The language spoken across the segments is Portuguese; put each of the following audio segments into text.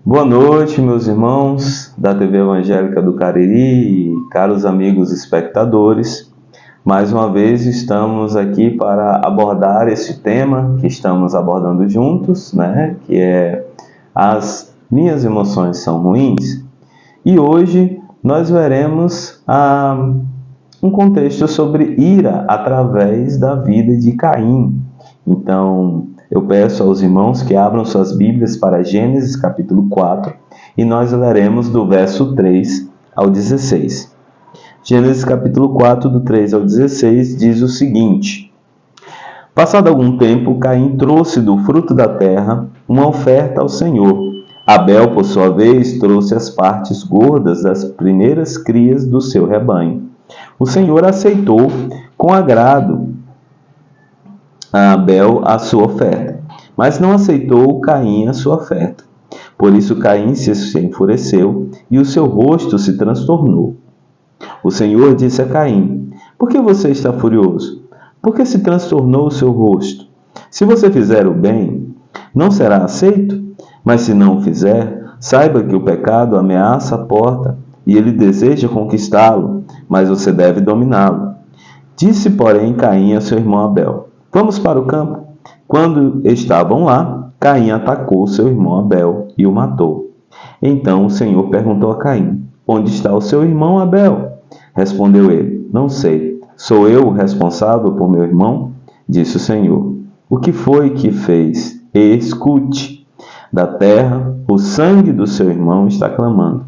Boa noite, meus irmãos da TV Evangélica do Cariri e caros amigos espectadores. Mais uma vez estamos aqui para abordar esse tema que estamos abordando juntos, que é as minhas emoções são ruins. E hoje nós veremos um contexto sobre ira através da vida de Caim. Então, eu peço aos irmãos que abram suas Bíblias para Gênesis capítulo 4 e nós leremos do verso 3 ao 16. Gênesis capítulo 4, do 3 ao 16, diz o seguinte: Passado algum tempo, Caim trouxe do fruto da terra uma oferta ao Senhor. Abel, por sua vez, trouxe as partes gordas das primeiras crias do seu rebanho. O Senhor aceitou com agrado a Abel a sua oferta, mas não aceitou Caim a sua oferta. Por isso Caim se enfureceu e o seu rosto se transtornou. O Senhor disse a Caim: Por que você está furioso? Por que se transtornou o seu rosto? Se você fizer o bem, não será aceito? Mas se não o fizer, saiba que o pecado ameaça a porta e ele deseja conquistá-lo, mas você deve dominá-lo. Disse, porém, Caim a seu irmão Abel: Vamos para o campo. Quando estavam lá, Caim atacou seu irmão Abel e o matou. Então o Senhor perguntou a Caim: Onde está o seu irmão Abel? Respondeu ele: Não sei. Sou eu o responsável por meu irmão? Disse o Senhor: O que foi que fez? Escute. Da terra, o sangue do seu irmão está clamando.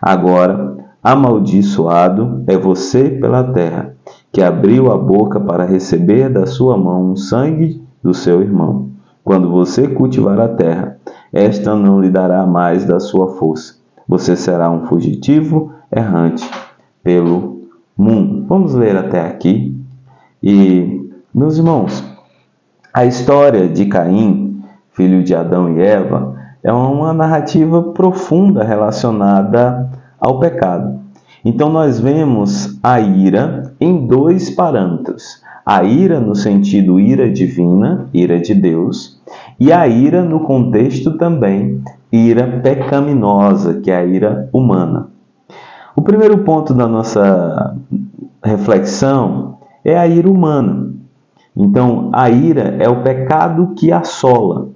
Agora, amaldiçoado é você pela terra, que abriu a boca para receber da sua mão o sangue do seu irmão. Quando você cultivar a terra, esta não lhe dará mais da sua força. Você será um fugitivo errante pelo mundo. Vamos ler até aqui. E, meus irmãos, a história de Caim, filho de Adão e Eva, é uma narrativa profunda relacionada ao pecado. Então nós vemos a ira em dois parâmetros. A ira no sentido ira divina, ira de Deus, e a ira no contexto também, ira pecaminosa, que é a ira humana. O primeiro ponto da nossa reflexão é a ira humana. Então, a ira é o pecado que assola.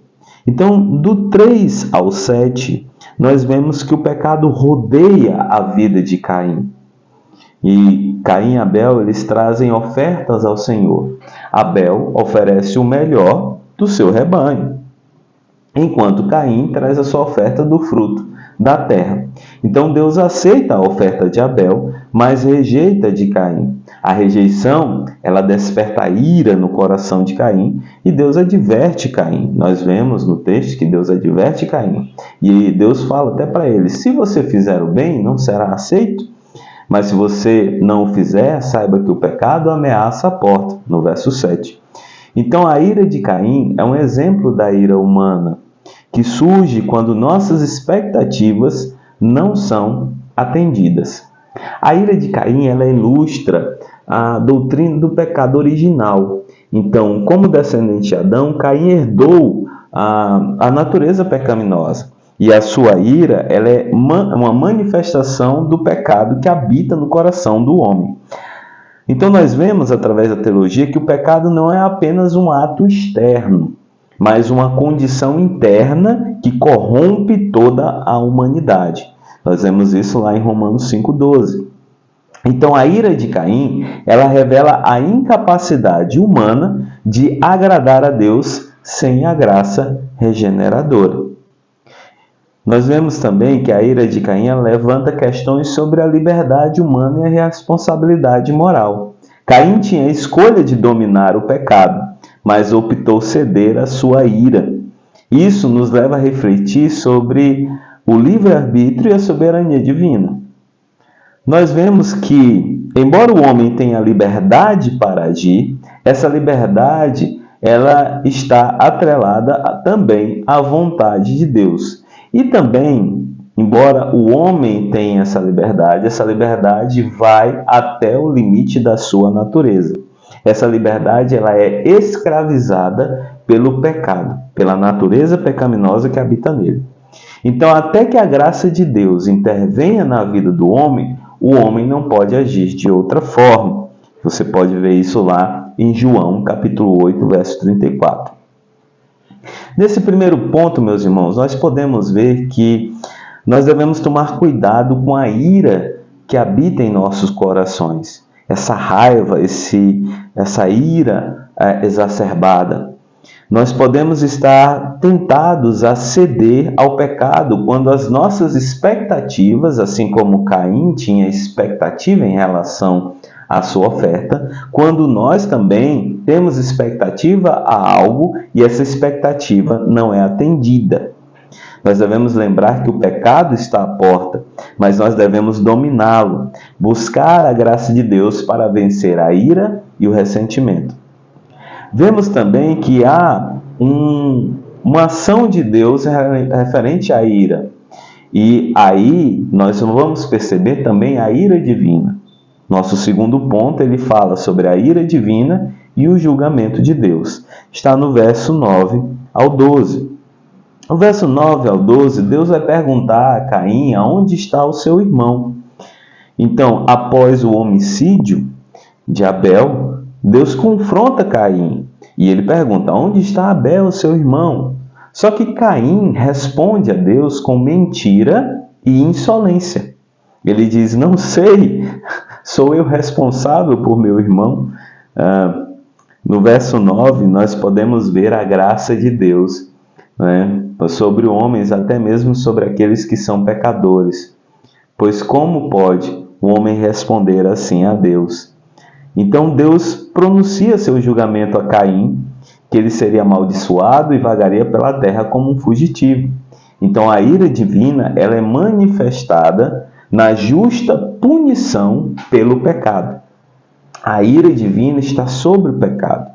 Então, do 3 ao 7, nós vemos que o pecado rodeia a vida de Caim. E Caim e Abel, eles trazem ofertas ao Senhor. Abel oferece o melhor do seu rebanho, enquanto Caim traz a sua oferta do fruto da terra. Então Deus aceita a oferta de Abel, mas rejeita de Caim. A rejeição, ela desperta a ira no coração de Caim e Deus adverte Caim. Nós vemos no texto que Deus adverte Caim. E Deus fala até para ele: se você fizer o bem, não será aceito. Mas se você não o fizer, saiba que o pecado ameaça a porta, no verso 7. Então a ira de Caim é um exemplo da ira humana, que surge quando nossas expectativas não são atendidas. A ira de Caim, ela ilustra a doutrina do pecado original. Então, como descendente de Adão, Caim herdou a natureza pecaminosa. E a sua ira, ela é uma manifestação do pecado que habita no coração do homem. Então nós vemos através da teologia que o pecado não é apenas um ato externo, mas uma condição interna que corrompe toda a humanidade. Nós vemos isso lá em Romanos 5,12. Então a ira de Caim, ela revela a incapacidade humana de agradar a Deus sem a graça regeneradora. Nós vemos também que a ira de Caim levanta questões sobre a liberdade humana e a responsabilidade moral. Caim tinha a escolha de dominar o pecado, mas optou ceder à sua ira. Isso nos leva a refletir sobre o livre-arbítrio e a soberania divina. Nós vemos que, embora o homem tenha liberdade para agir, essa liberdade ela está atrelada também à vontade de Deus. E também, embora o homem tenha essa liberdade vai até o limite da sua natureza. Essa liberdade ela é escravizada pelo pecado, pela natureza pecaminosa que habita nele. Então, até que a graça de Deus intervenha na vida do homem, o homem não pode agir de outra forma. Você pode ver isso lá em João, capítulo 8, verso 34. Nesse primeiro ponto, meus irmãos, nós podemos ver que nós devemos tomar cuidado com a ira que habita em nossos corações. Essa raiva, essa ira exacerbada. Nós podemos estar tentados a ceder ao pecado quando as nossas expectativas, assim como Caim tinha expectativa em relação à sua oferta, quando nós também temos expectativa a algo e essa expectativa não é atendida. Nós devemos lembrar que o pecado está à porta, mas nós devemos dominá-lo, buscar a graça de Deus para vencer a ira e o ressentimento. Vemos também que há uma ação de Deus referente à ira. E aí nós vamos perceber também a ira divina. Nosso segundo ponto, ele fala sobre a ira divina e o julgamento de Deus. Está no verso 9 ao 12. No verso 9 ao 12, Deus vai perguntar a Caim aonde está o seu irmão. Então, após o homicídio de Abel, Deus confronta Caim e ele pergunta: onde está Abel, seu irmão? Só que Caim responde a Deus com mentira e insolência. Ele diz: não sei, sou eu responsável por meu irmão. No verso 9, nós podemos ver a graça de Deus, né, sobre homens, até mesmo sobre aqueles que são pecadores. Pois como pode o homem responder assim a Deus? Então Deus pronuncia seu julgamento a Caim, que ele seria amaldiçoado e vagaria pela terra como um fugitivo. Então a ira divina, ela é manifestada na justa punição pelo pecado. A ira divina está sobre o pecado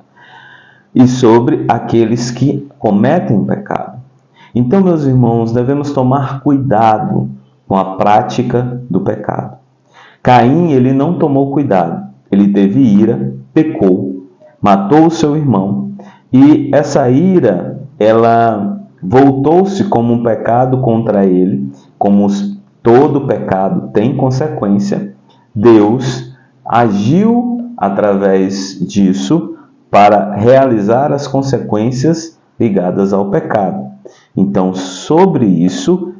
e sobre aqueles que cometem o pecado. Então, meus irmãos, devemos tomar cuidado com a prática do pecado. Caim, ele não tomou cuidado. Ele teve ira, pecou, matou o seu irmão e essa ira, ela voltou-se como um pecado contra ele, como todo pecado tem consequência. Deus agiu através disso para realizar as consequências ligadas ao pecado. Então, sobre isso,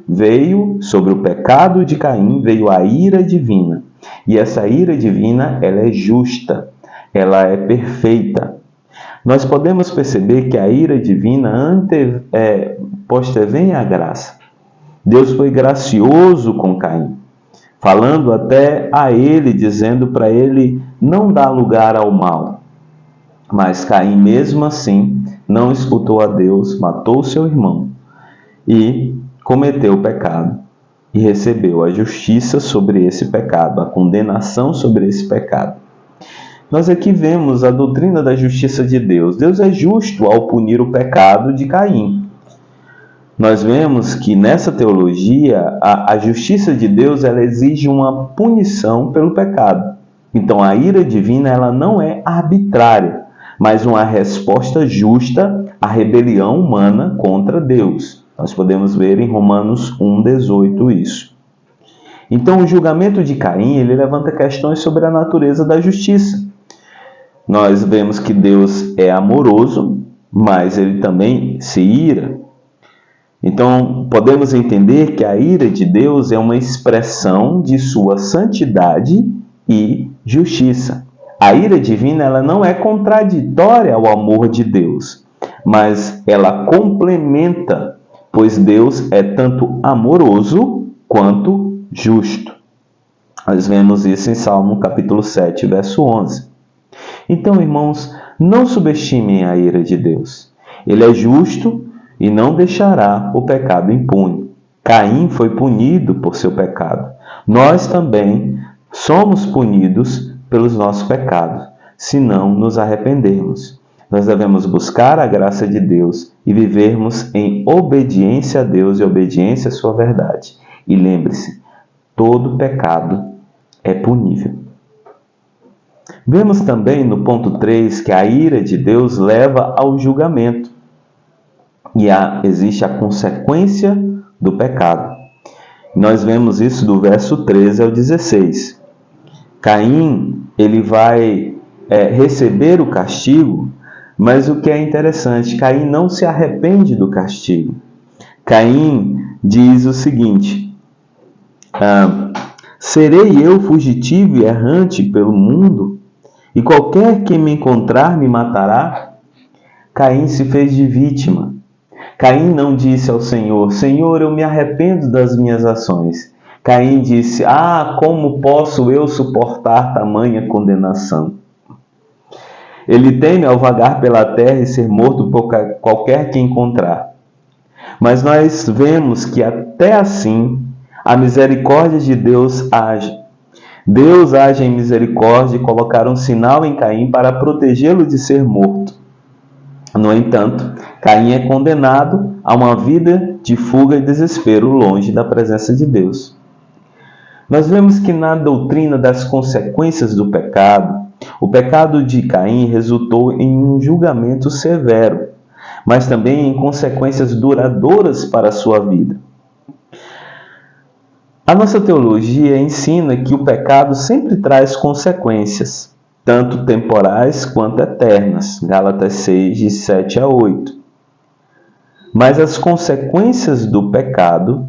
sobre o pecado de Caim, veio a ira divina. E essa ira divina, ela é justa, ela é perfeita. Nós podemos perceber que a ira divina postevém a graça. Deus foi gracioso com Caim, falando até a ele, dizendo para ele não dar lugar ao mal. Mas Caim, mesmo assim, não escutou a Deus, matou seu irmão e cometeu o pecado e recebeu a justiça sobre esse pecado, a condenação sobre esse pecado. Nós aqui vemos a doutrina da justiça de Deus. Deus é justo ao punir o pecado de Caim. Nós vemos que nessa teologia, a justiça de Deus, ela exige uma punição pelo pecado. Então a ira divina, ela não é arbitrária, mas uma resposta justa à rebelião humana contra Deus. Nós podemos ver em Romanos 1,18 isso. Então o julgamento de Caim, ele levanta questões sobre a natureza da justiça. Nós vemos que Deus é amoroso, mas ele também se ira. Então podemos entender que a ira de Deus é uma expressão de sua santidade e justiça. A ira divina, ela não é contraditória ao amor de Deus, mas ela complementa, pois Deus é tanto amoroso quanto justo. Nós vemos isso em Salmo capítulo 7, verso 11. Então, irmãos, não subestimem a ira de Deus. Ele é justo e não deixará o pecado impune. Caim foi punido por seu pecado. Nós também somos punidos pelos nossos pecados, se não nos arrependermos. Nós devemos buscar a graça de Deus e vivermos em obediência a Deus e obediência à sua verdade. E lembre-se, todo pecado é punível. Vemos também no ponto 3 que a ira de Deus leva ao julgamento. E existe a consequência do pecado. Nós vemos isso do verso 13 ao 16. Caim, ele vai receber o castigo, mas o que é interessante, Caim não se arrepende do castigo. Caim diz o seguinte: serei eu fugitivo e errante pelo mundo, e qualquer que me encontrar me matará? Caim se fez de vítima. Caim não disse ao Senhor: Senhor, eu me arrependo das minhas ações. Caim disse: como posso eu suportar tamanha condenação? Ele teme ao vagar pela terra e ser morto por qualquer que encontrar. Mas nós vemos que até assim a misericórdia de Deus age. Deus age em misericórdia e colocar um sinal em Caim para protegê-lo de ser morto. No entanto, Caim é condenado a uma vida de fuga e desespero longe da presença de Deus. Nós vemos que na doutrina das consequências do pecado, o pecado de Caim resultou em um julgamento severo, mas também em consequências duradouras para a sua vida. A nossa teologia ensina que o pecado sempre traz consequências, tanto temporais quanto eternas. Gálatas 6, de 7 a 8. Mas as consequências do pecado,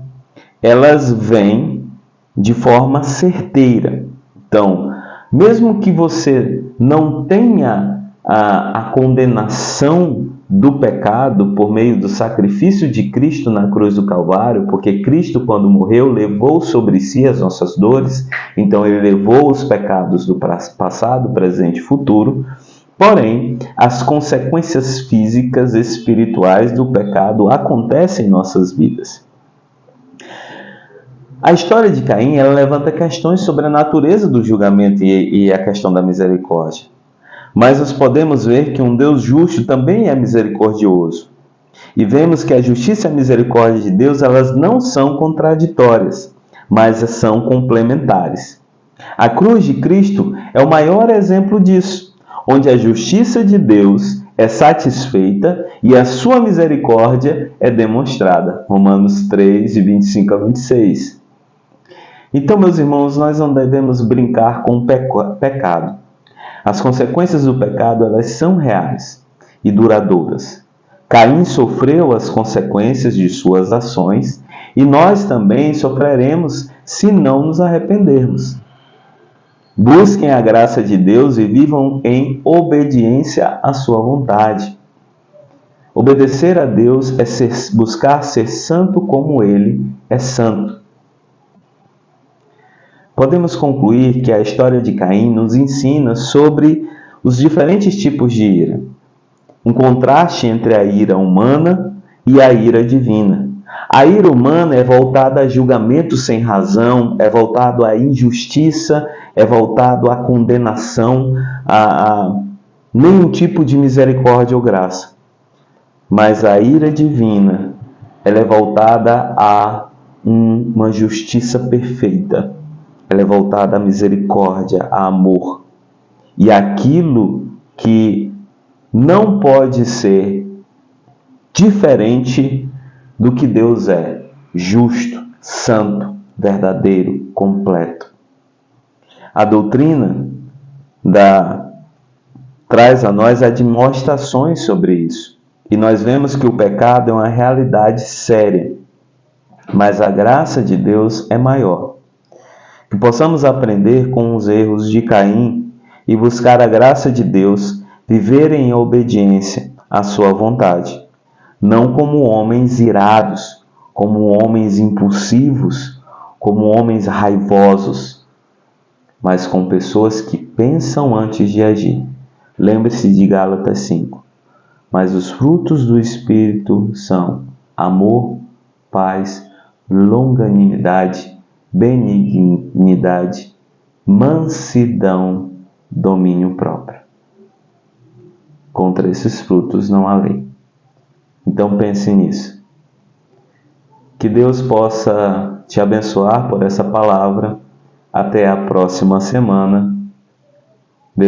elas vêm de forma certeira. Então, mesmo que você não tenha a condenação do pecado por meio do sacrifício de Cristo na cruz do Calvário, porque Cristo, quando morreu, levou sobre si as nossas dores, então ele levou os pecados do passado, presente e futuro. Porém, as consequências físicas e espirituais do pecado acontecem em nossas vidas. A história de Caim, ela levanta questões sobre a natureza do julgamento e a questão da misericórdia. Mas nós podemos ver que um Deus justo também é misericordioso. E vemos que a justiça e a misericórdia de Deus, elas não são contraditórias, mas são complementares. A cruz de Cristo é o maior exemplo disso, onde a justiça de Deus é satisfeita e a sua misericórdia é demonstrada. Romanos 3, de 25 a 26. Então, meus irmãos, nós não devemos brincar com o pecado. As consequências do pecado, elas são reais e duradouras. Caim sofreu as consequências de suas ações e nós também sofreremos se não nos arrependermos. Busquem a graça de Deus e vivam em obediência à sua vontade. Obedecer a Deus é buscar ser santo como Ele é santo. Podemos concluir que a história de Caim nos ensina sobre os diferentes tipos de ira. Um contraste entre a ira humana e a ira divina. A ira humana é voltada a julgamento sem razão, é voltado à injustiça, é voltado à condenação, a nenhum tipo de misericórdia ou graça. Mas a ira divina, ela é voltada a uma justiça perfeita. Ela é voltada à misericórdia, a amor. E aquilo que não pode ser diferente do que Deus é: justo, santo, verdadeiro, completo. A doutrina traz a nós admoestações sobre isso. E nós vemos que o pecado é uma realidade séria, mas a graça de Deus é maior. Que possamos aprender com os erros de Caim e buscar a graça de Deus, viver em obediência à sua vontade, não como homens irados, como homens impulsivos, como homens raivosos, mas com pessoas que pensam antes de agir. Lembre-se de Gálatas 5. Mas os frutos do Espírito são amor, paz, longanimidade, benignidade, mansidão, domínio próprio. Contra esses frutos não há lei. Então pense nisso. Que Deus possa te abençoar por essa palavra. Até a próxima semana.